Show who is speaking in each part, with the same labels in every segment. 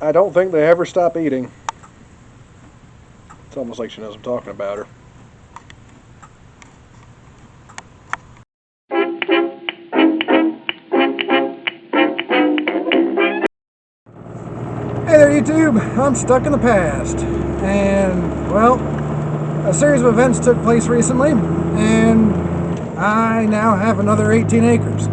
Speaker 1: I don't think they ever stop eating. It's almost like she knows I'm talking about her. Hey there YouTube, I'm stuck in the past. And, well, a series of events took place recently, and I now have another 18 acres.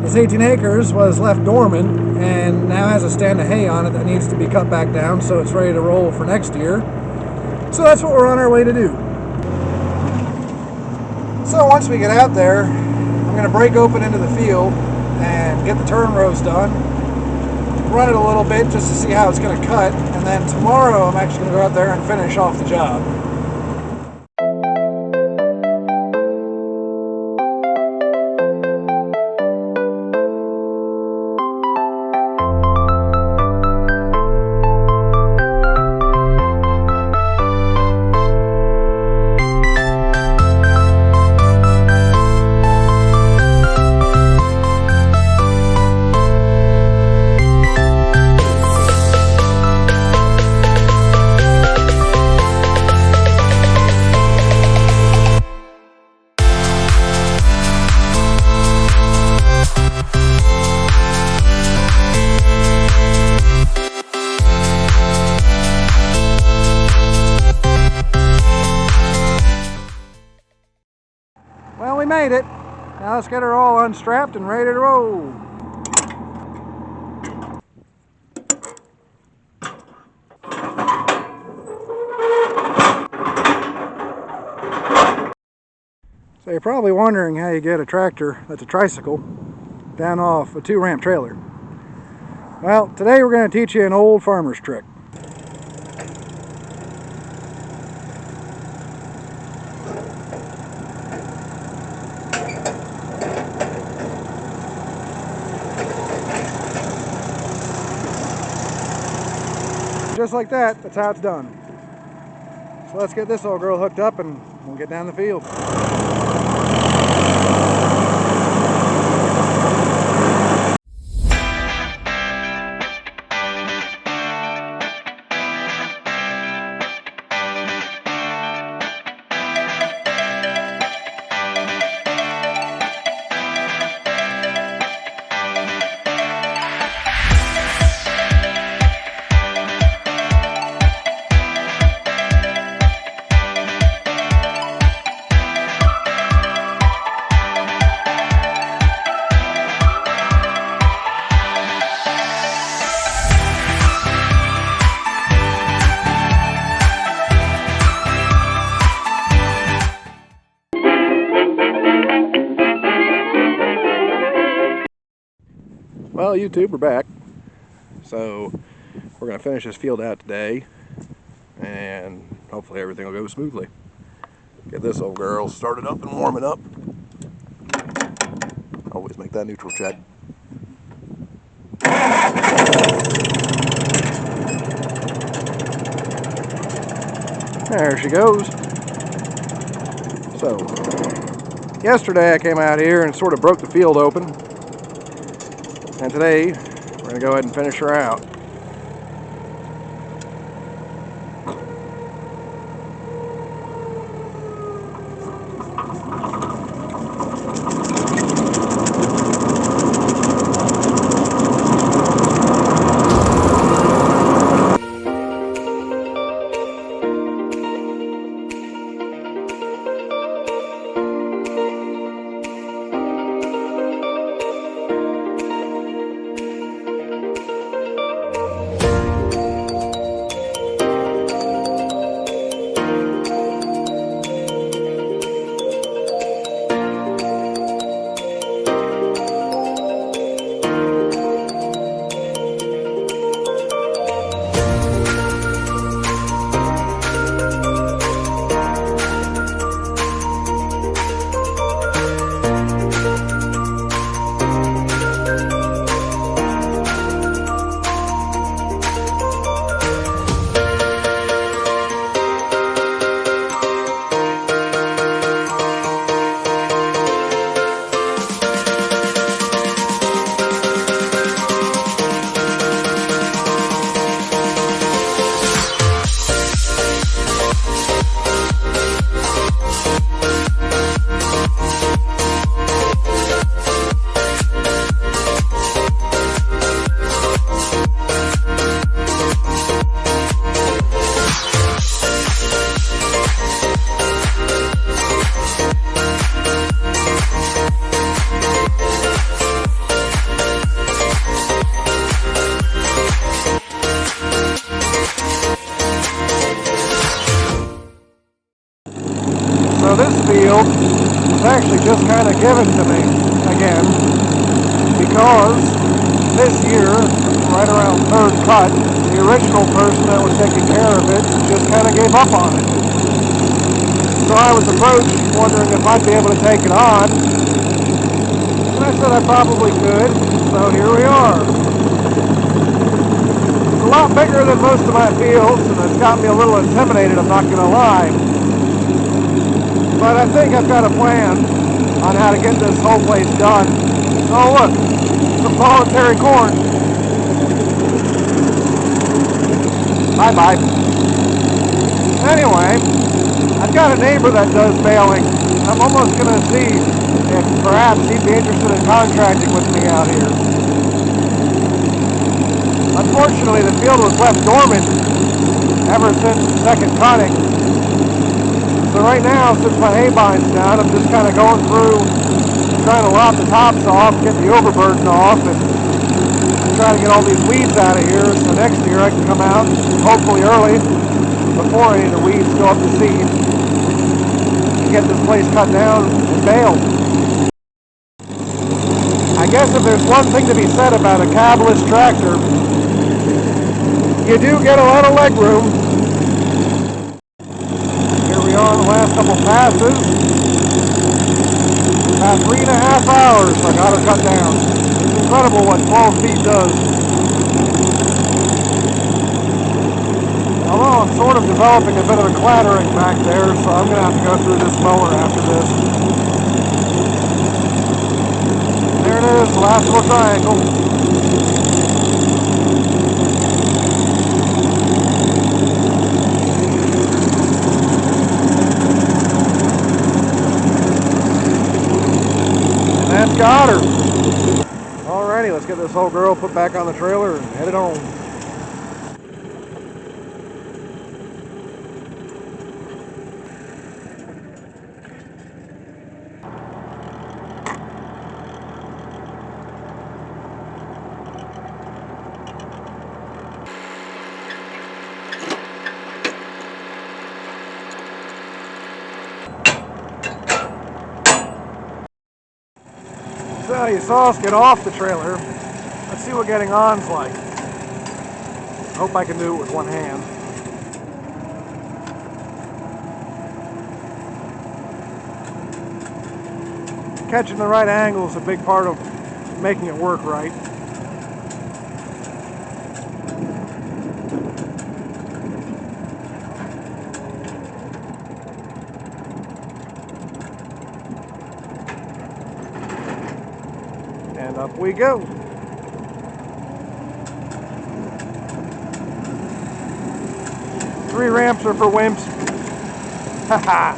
Speaker 1: This 18 acres was left dormant and now has a stand of hay on it that needs to be cut back down so it's ready to roll for next year. So that's what we're on our way to do. So once we get out there, I'm going to break open into the field and get the turn rows done, run it a little bit just to see how it's going to cut, and then tomorrow I'm actually going to go out there and finish off the job. Well, we made it. Now let's get her all unstrapped and ready to roll. So you're probably wondering how you get a tractor that's a tricycle down off a 2-ramp trailer. Well, today we're going to teach you an old farmer's trick. Just like that, that's how it's done. So let's get this old girl hooked up and we'll get down the field. Well, YouTube, we're back. So we're going to finish this field out today and hopefully everything will go smoothly. Get this old girl started up and warming up. Always make that neutral check. There she goes. So yesterday I came out here and sort of broke the field open. And today, we're going to go ahead and finish her out. kind of given to me again, because this year, right around third cut, the original person that was taking care of it just kind of gave up on it. So I was approached wondering if I'd be able to take it on, and I said I probably could, so here we are. It's a lot bigger than most of my fields, and it's got me a little intimidated, I'm not going to lie. But I think I've got a plan on how to get this whole place done. Oh look, some voluntary corn. Bye-bye. Anyway, I've got a neighbor that does baling. I'm almost going to see if perhaps he'd be interested in contracting with me out here. Unfortunately, the field was left dormant ever since the second cutting. So right now, since my hay bind's down, I'm just kind of going through, trying to lop the tops off, get the overburden off, and trying to get all these weeds out of here so next year I can come out, hopefully early, before any of the weeds go up to seed, and get this place cut down and baled. I guess if there's one thing to be said about a cabless tractor, you do get a lot of leg room. On the last couple passes, about 3.5 hours I got her cut down. It's incredible what 12 feet does. Although I'm sort of developing a bit of a clattering back there, so I'm going to have to go through this mower after this. There it is, the last little triangle. That's got her. Alrighty, let's get this whole girl put back on the trailer and head it home. So you saw us get off the trailer. Let's see what getting on's like. I hope I can do it with one hand. Catching the right angle is a big part of making it work right. And up we go. Three ramps are for wimps. Haha.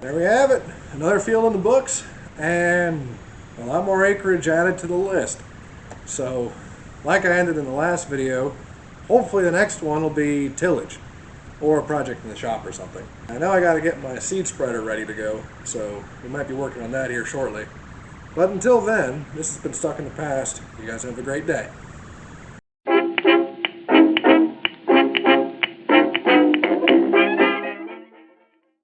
Speaker 1: There we have it. Another field in the books and a lot more acreage added to the list. So, like I ended in the last video, hopefully the next one will be tillage or a project in the shop or something. I know I got to get my seed spreader ready to go, so we might be working on that here shortly. But until then, this has been Stuck in the Past. You guys have a great day.